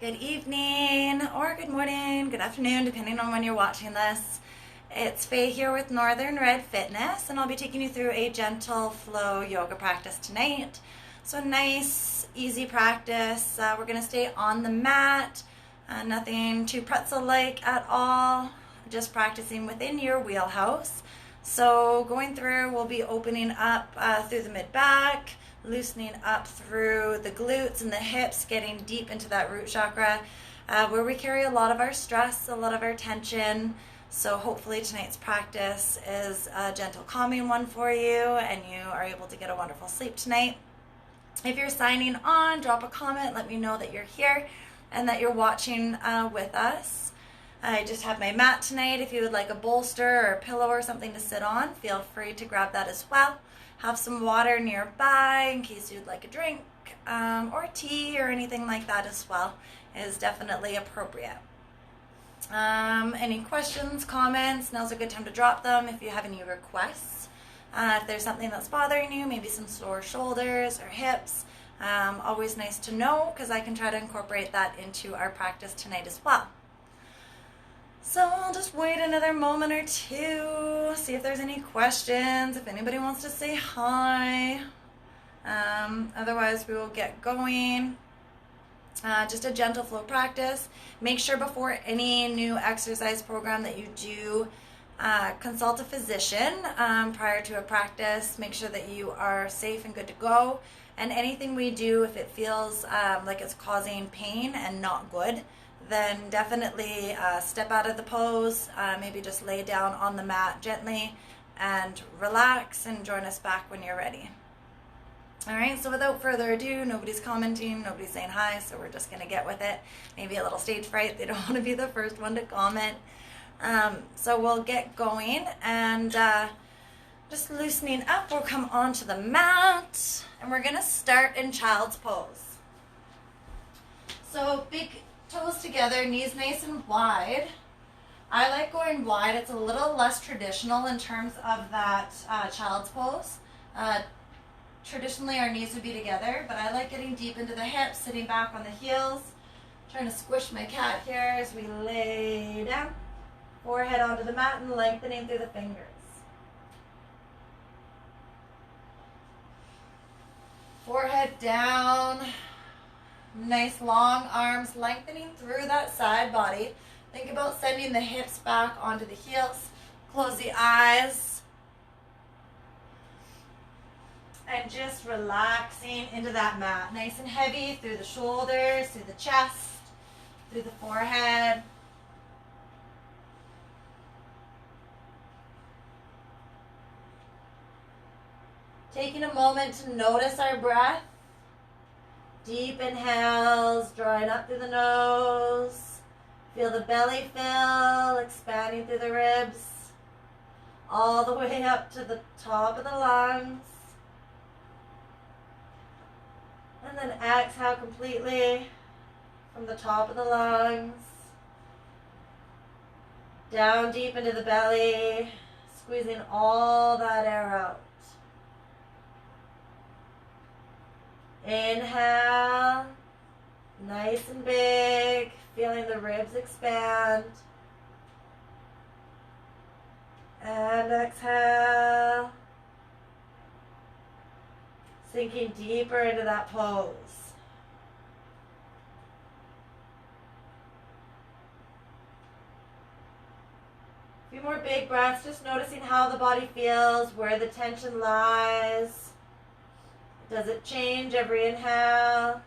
Good evening, or good morning, good afternoon, depending on when you're watching this. It's Faye here with Northern Red Fitness, and I'll be taking you through a gentle flow yoga practice tonight. So nice, easy practice. We're going to stay on the mat, nothing too pretzel-like at all, just practicing within your wheelhouse. So going through, we'll be opening up through the mid-back, loosening up through the glutes and the hips, getting deep into that root chakra, where we carry a lot of our stress, a lot of our tension. So hopefully tonight's practice is a gentle calming one for you and you are able to get a wonderful sleep tonight. If you're signing on, drop a comment, let me know that you're here and that you're watching with us. I just have my mat tonight. If you would like a bolster or a pillow or something to sit on, feel free to grab that as well. Have some water nearby in case you'd like a drink, or tea or anything like that as well is definitely appropriate. Any questions, comments, now's a good time to drop them if you have any requests. If there's something that's bothering you, maybe some sore shoulders or hips, always nice to know because I can try to incorporate that into our practice tonight as well. So I'll just wait another moment or two, see if there's any questions, if anybody wants to say hi. Otherwise, we will get going. Just a gentle flow practice. Make sure before any new exercise program that you do, consult a physician prior to a practice. Make sure that you are safe and good to go. And anything we do, if it feels like it's causing pain and not good, then definitely step out of the pose, maybe just lay down on the mat gently and relax and join us back when you're ready. All right, so without further ado, nobody's commenting, nobody's saying hi, so we're just gonna get with it. Maybe a little stage fright, they don't wanna be the first one to comment. So we'll get going and just loosening up, we'll come onto the mat and we're gonna start in child's pose. So big toes together, knees nice and wide. I like going wide. It's a little less traditional in terms of that child's pose. Traditionally, our knees would be together, but I like getting deep into the hips, sitting back on the heels. Trying to squish my cat here as we lay down. Forehead onto the mat and lengthening through the fingers. Forehead down. Nice long arms lengthening through that side body. Think about sending the hips back onto the heels. Close the eyes. And just relaxing into that mat. Nice and heavy through the shoulders, through the chest, through the forehead. Taking a moment to notice our breath. Deep inhales, drawing up through the nose. Feel the belly fill, expanding through the ribs. All the way up to the top of the lungs. And then exhale completely from the top of the lungs. Down deep into the belly, squeezing all that air out. Inhale, nice and big, feeling the ribs expand. And exhale, sinking deeper into that pose. A few more big breaths, just noticing how the body feels, where the tension lies. Does it change every inhale?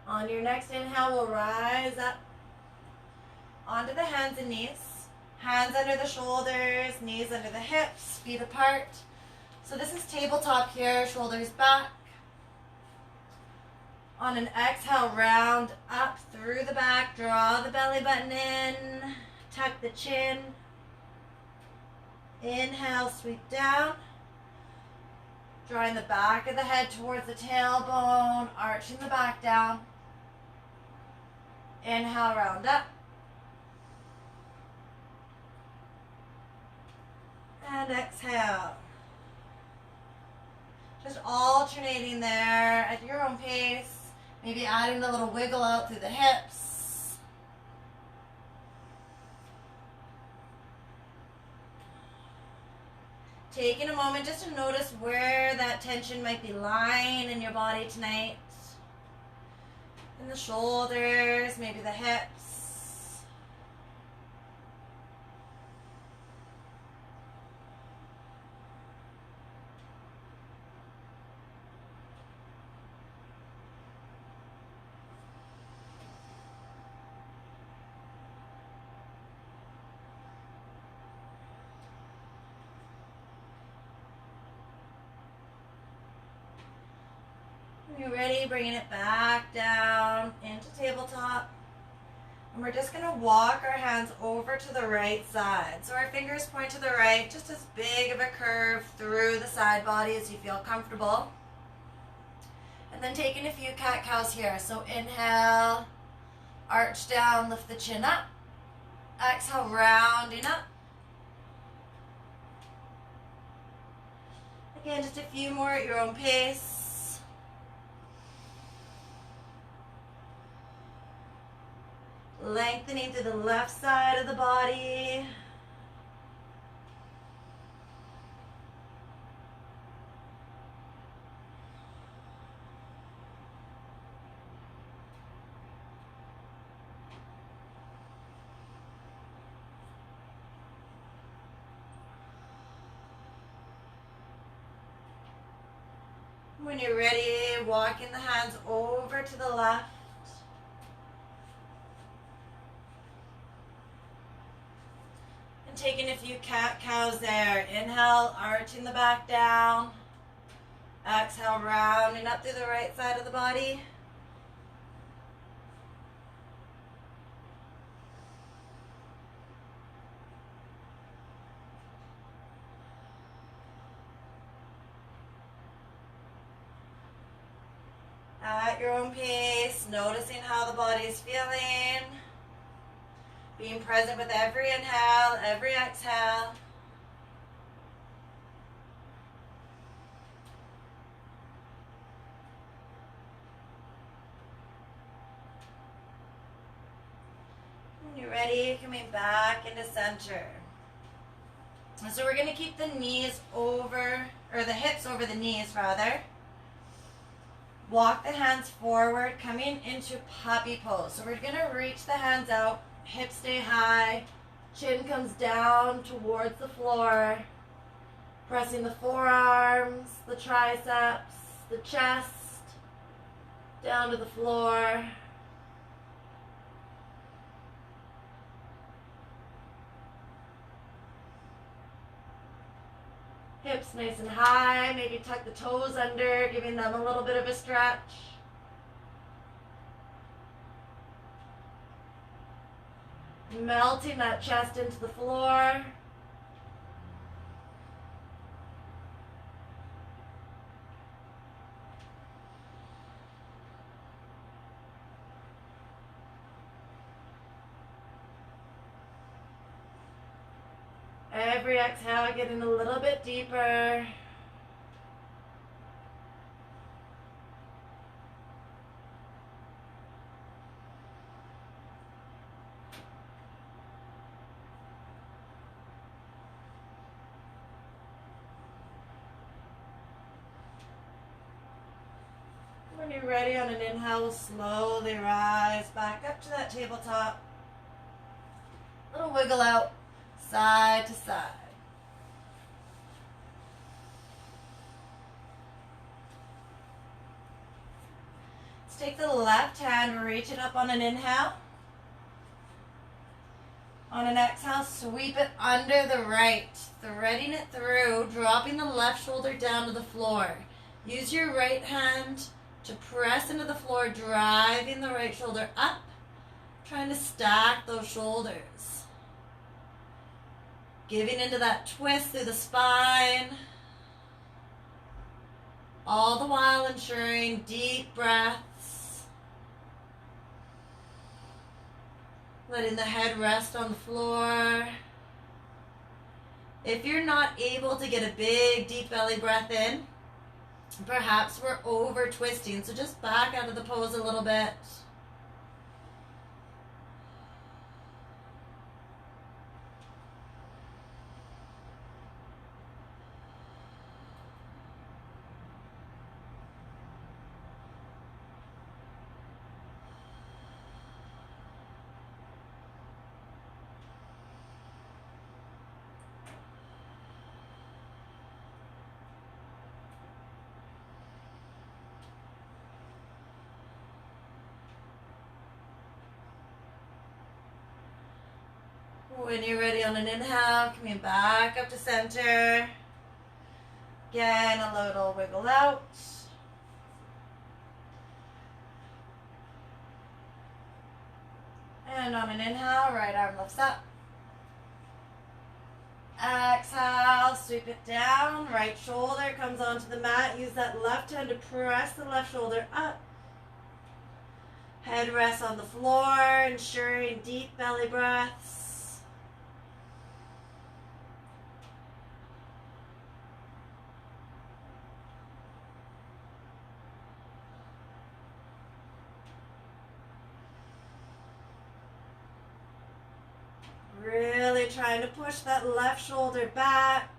On your next inhale, we'll rise up onto the hands and knees. Hands under the shoulders, knees under the hips, feet apart. So this is tabletop here, shoulders back. On an exhale, round up through the back, draw the belly button in, tuck the chin. Inhale, sweep down. Drawing the back of the head towards the tailbone, arching the back down. Inhale, round up. And exhale. Just alternating there at your own pace. Maybe adding a little wiggle out through the hips. Taking a moment just to notice where that tension might be lying in your body tonight. In the shoulders, maybe the hips. When you're ready, bringing it back down into tabletop. And we're just going to walk our hands over to the right side. So our fingers point to the right, just as big of a curve through the side body as you feel comfortable. And then taking a few cat-cows here. So inhale, arch down, lift the chin up. Exhale, rounding up. Again, just a few more at your own pace. Lengthening through the left side of the body. When you're ready, walking the hands over to the left. Taking a few cat-cows there. Inhale, arching the back down. Exhale, rounding up through the right side of the body. At your own pace, noticing how the body is feeling. Being present with every inhale, every exhale. When you're ready, coming back into center. So we're going to keep the knees over, or the hips over the knees rather. Walk the hands forward, coming into puppy pose. So we're going to reach the hands out. Hips stay high, chin comes down towards the floor, pressing the forearms, the triceps, the chest, down to the floor. Hips nice and high, maybe tuck the toes under, giving them a little bit of a stretch. Melting that chest into the floor. Every exhale, getting a little bit deeper. When you're ready on an inhale, slowly rise back up to that tabletop. Little wiggle out, side to side. Let's take the left hand, reach it up on an inhale. On an exhale, sweep it under the right, threading it through, dropping the left shoulder down to the floor. Use your right hand to press into the floor, driving the right shoulder up, trying to stack those shoulders. Giving into that twist through the spine. All the while ensuring deep breaths. Letting the head rest on the floor. If you're not able to get a big deep belly breath in, perhaps we're over twisting. So just back out of the pose a little bit. When you're ready on an inhale, coming back up to center. Again, a little wiggle out. And on an inhale, right arm lifts up. Exhale, sweep it down. Right shoulder comes onto the mat. Use that left hand to press the left shoulder up. Head rests on the floor, ensuring deep belly breaths. Really trying to push that left shoulder back.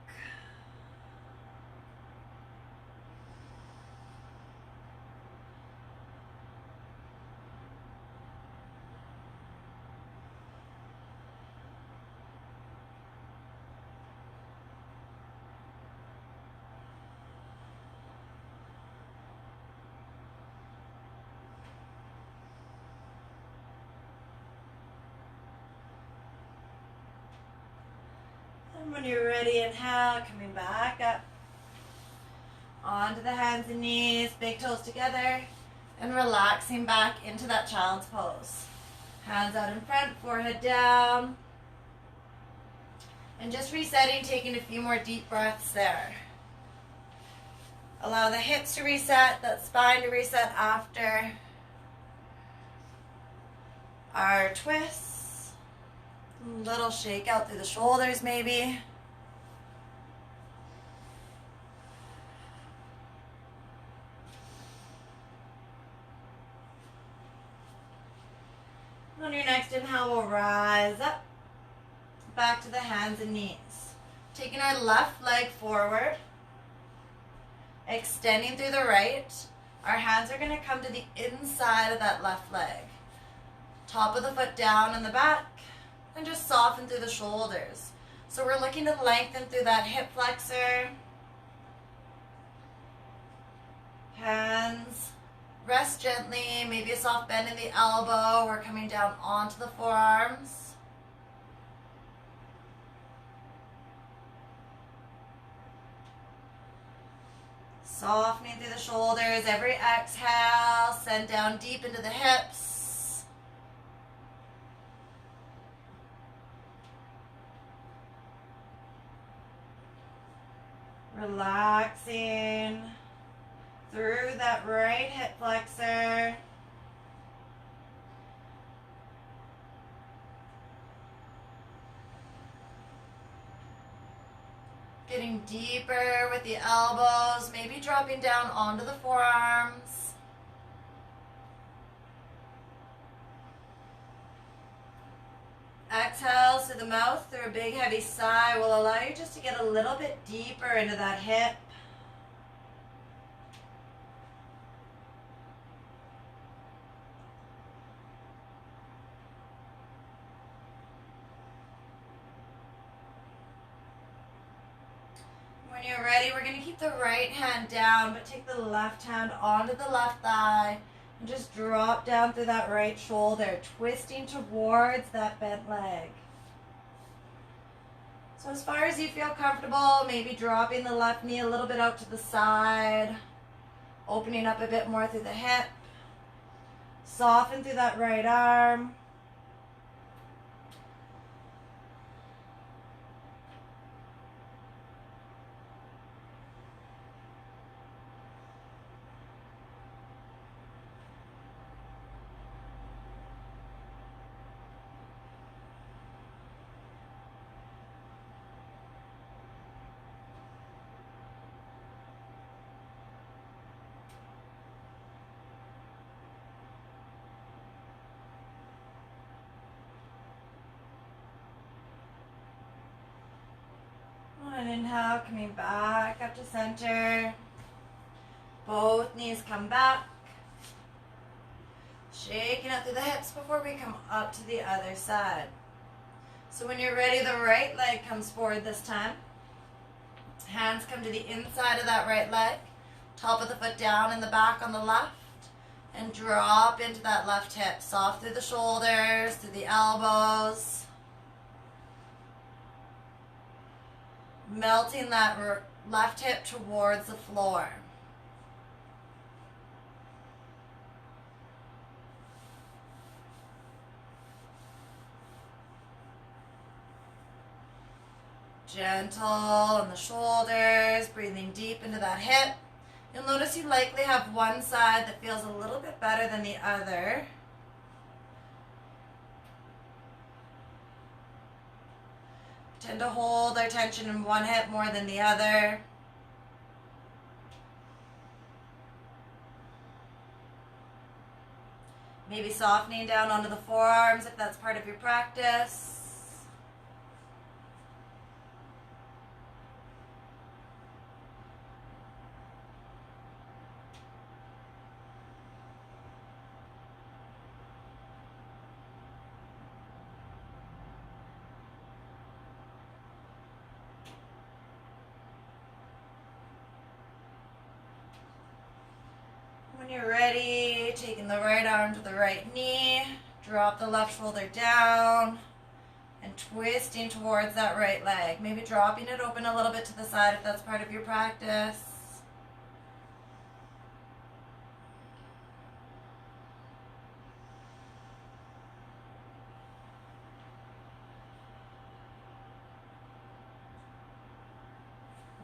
When you're ready, inhale, coming back up. Onto the hands and knees, big toes together, and relaxing back into that child's pose. Hands out in front, forehead down. And just resetting, taking a few more deep breaths there. Allow the hips to reset, that spine to reset after our twists. Little shake out through the shoulders maybe. On your next inhale, we'll rise up, back to the hands and knees. Taking our left leg forward, extending through the right. Our hands are going to come to the inside of that left leg. Top of the foot down in the back. And just soften through the shoulders. So we're looking to lengthen through that hip flexor. Hands rest gently, maybe a soft bend in the elbow. We're coming down onto the forearms. Softening through the shoulders. Every exhale, send down deep into the hips. Relaxing through that right hip flexor. Getting deeper with the elbows, maybe dropping down onto the forearms. Exhale through the mouth, through a big heavy sigh will allow you just to get a little bit deeper into that hip. When you're ready, we're going to keep the right hand down, but take the left hand onto the left thigh. And just drop down through that right shoulder, twisting towards that bent leg. So as far as you feel comfortable, maybe dropping the left knee a little bit out to the side, opening up a bit more through the hip. Soften through that right arm. an inhale, coming back up to center. Both knees come back. Shaking out through the hips before we come up to the other side. So when you're ready, the right leg comes forward this time. Hands come to the inside of that right leg. Top of the foot down and the back on the left. And drop into that left hip. Soft through the shoulders, through the elbows. Melting that left hip towards the floor. Gentle on the shoulders, breathing deep into that hip. You'll notice you likely have one side that feels a little bit better than the other. Tend to hold our tension in one hip more than the other. Maybe softening down onto the forearms if that's part of your practice. When you're ready, taking the right arm to the right knee, drop the left shoulder down, and twisting towards that right leg. Maybe dropping it open a little bit to the side if that's part of your practice.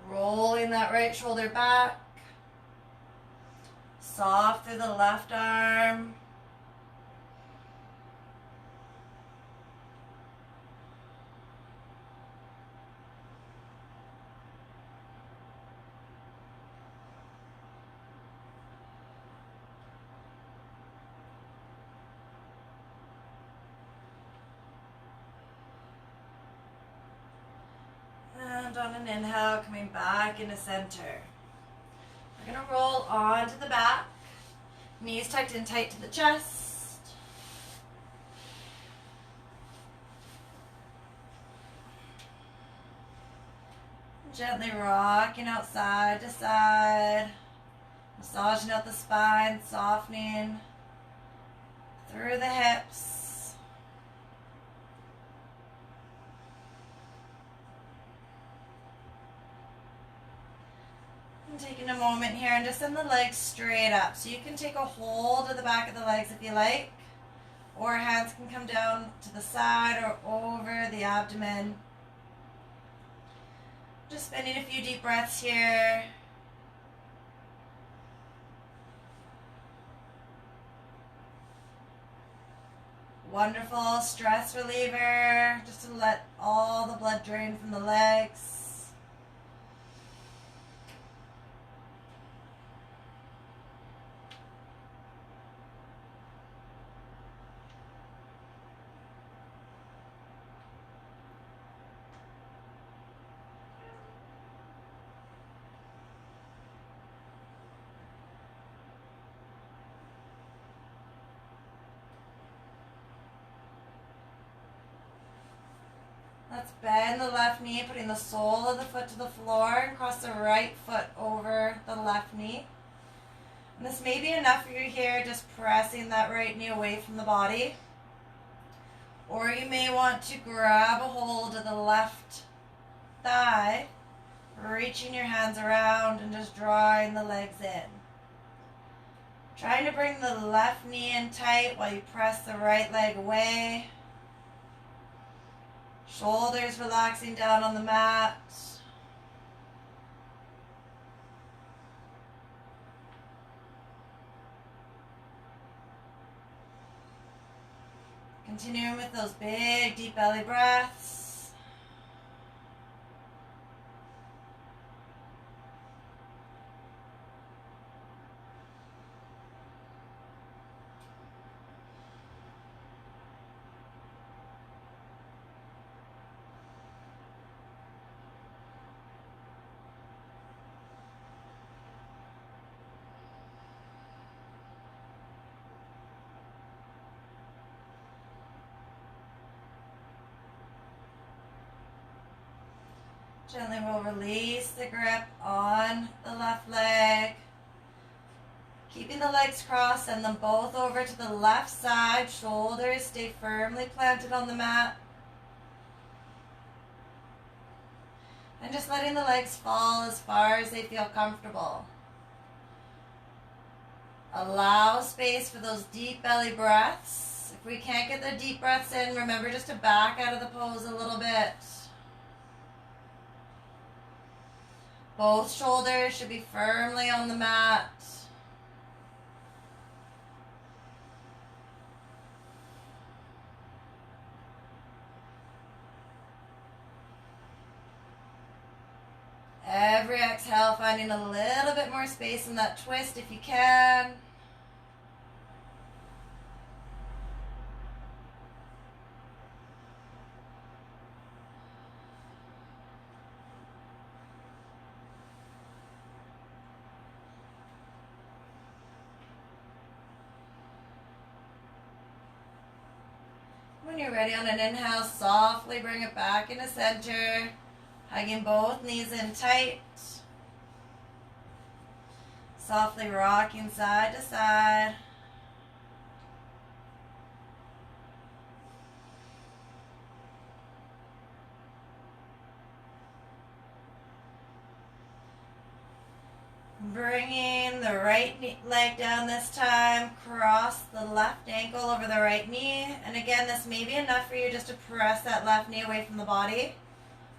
Rolling that right shoulder back. Soft through the left arm. And on an inhale, coming back into center. We're going to roll onto the back. Knees tucked in tight to the chest. Gently rocking out side to side. Massaging out the spine, softening through the hips. And taking a moment here and just send the legs straight up. So you can take a hold of the back of the legs if you like, or hands can come down to the side or over the abdomen. Just spending a few deep breaths here. Wonderful stress reliever, just to let all the blood drain from the legs. Let's bend the left knee, putting the sole of the foot to the floor and cross the right foot over the left knee. And this may be enough for you here, just pressing that right knee away from the body. Or you may want to grab a hold of the left thigh, reaching your hands around and just drawing the legs in. Trying to bring the left knee in tight while you press the right leg away. Shoulders relaxing down on the mat. Continuing with those big, deep belly breaths. Gently we'll release the grip on the left leg. Keeping the legs crossed, send them both over to the left side. Shoulders stay firmly planted on the mat. And just letting the legs fall as far as they feel comfortable. Allow space for those deep belly breaths. If we can't get the deep breaths in, remember just to back out of the pose a little bit. Both shoulders should be firmly on the mat. Every exhale, finding a little bit more space in that twist if you can. When you're ready on an inhale, softly bring it back into center. Hugging both knees in tight. Softly rocking side to side. Bringing the right leg down this time. Cross the left ankle over the right knee. And again, this may be enough for you just to press that left knee away from the body.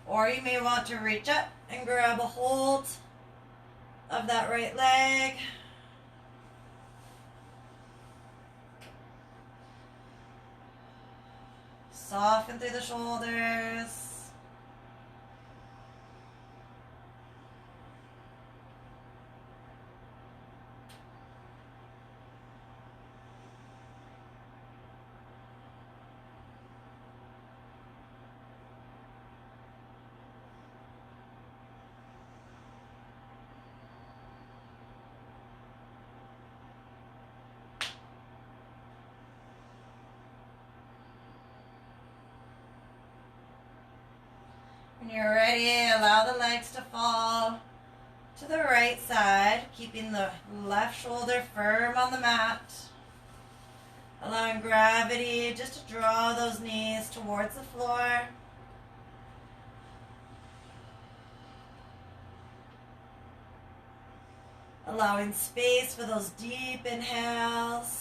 Or you may want to reach up and grab a hold of that right leg. Soften through the shoulders. When you're ready, allow the legs to fall to the right side, keeping the left shoulder firm on the mat. Allowing gravity just to draw those knees towards the floor. Allowing space for those deep inhales.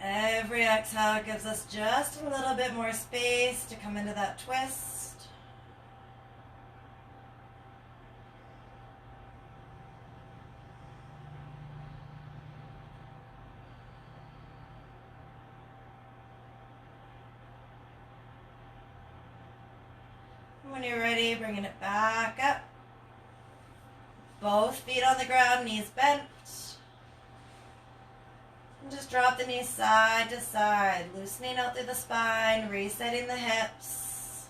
Every exhale gives us just a little bit more space to come into that twist. When you're ready, bringing it back up. Both feet on the ground, knees bent. And just drop the knees side to side, loosening out through the spine, resetting the hips.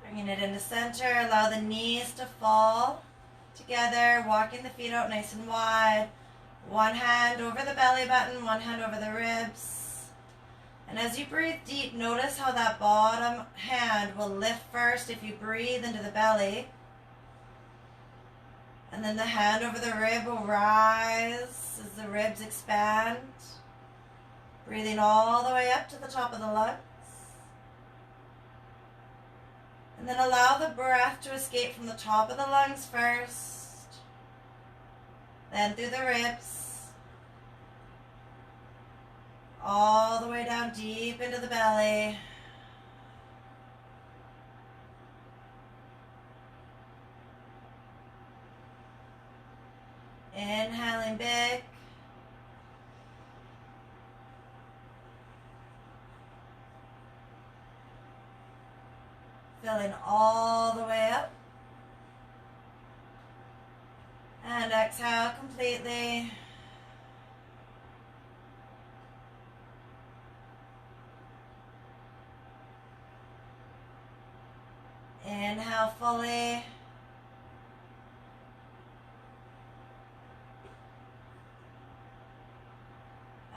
Bringing it into center, allow the knees to fall together, walking the feet out nice and wide. One hand over the belly button, one hand over the ribs. And as you breathe deep, notice how that bottom hand will lift first if you breathe into the belly. And then the hand over the rib will rise as the ribs expand. Breathing all the way up to the top of the lungs. And then allow the breath to escape from the top of the lungs first. then through the ribs, all the way down deep into the belly. Inhaling big. Filling all the way up. And exhale completely. Inhale fully.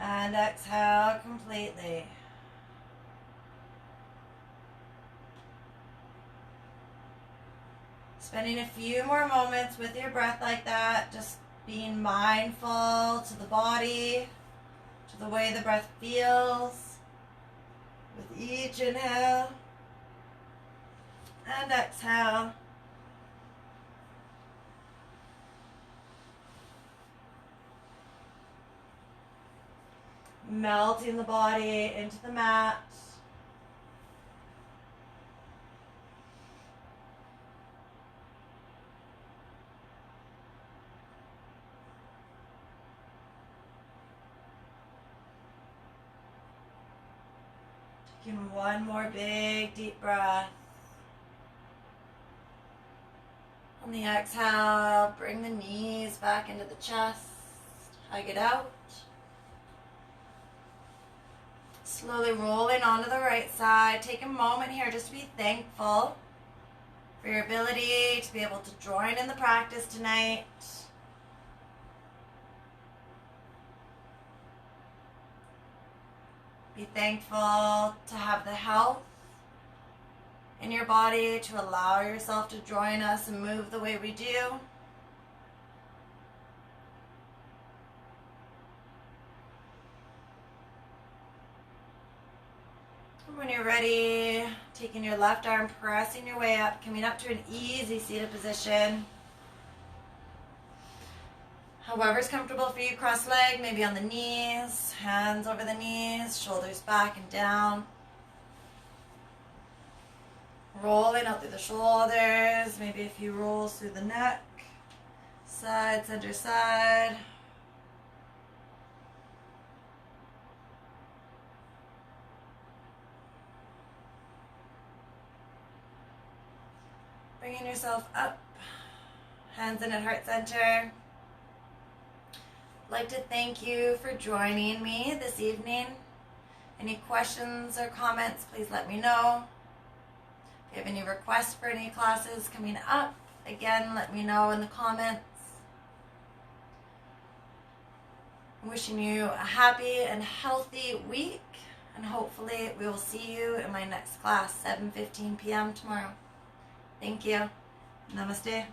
And exhale completely. Spending a few more moments with your breath like that, just being mindful to the body, to the way the breath feels with each inhale and exhale. Melting the body into the mat. Taking one more big deep breath. On the exhale, bring the knees back into the chest. Hug it out. Slowly rolling onto the right side. Take a moment here just to be thankful for your ability to be able to join in the practice tonight. Be thankful to have the health in your body to allow yourself to join us and move the way we do. When you're ready, taking your left arm, pressing your way up, coming up to an easy seated position. However's comfortable for you, cross leg, maybe on the knees, hands over the knees, shoulders back and down. Rolling out through the shoulders, maybe a few rolls through the neck, side, center, side. Bringing yourself up, hands in at heart center. I'd like to thank you for joining me this evening. Any questions or comments, please let me know. If you have any requests for any classes coming up, again, let me know in the comments. I'm wishing you a happy and healthy week, and hopefully we will see you in my next class, 7:15 p.m. tomorrow. Thank you. Namaste.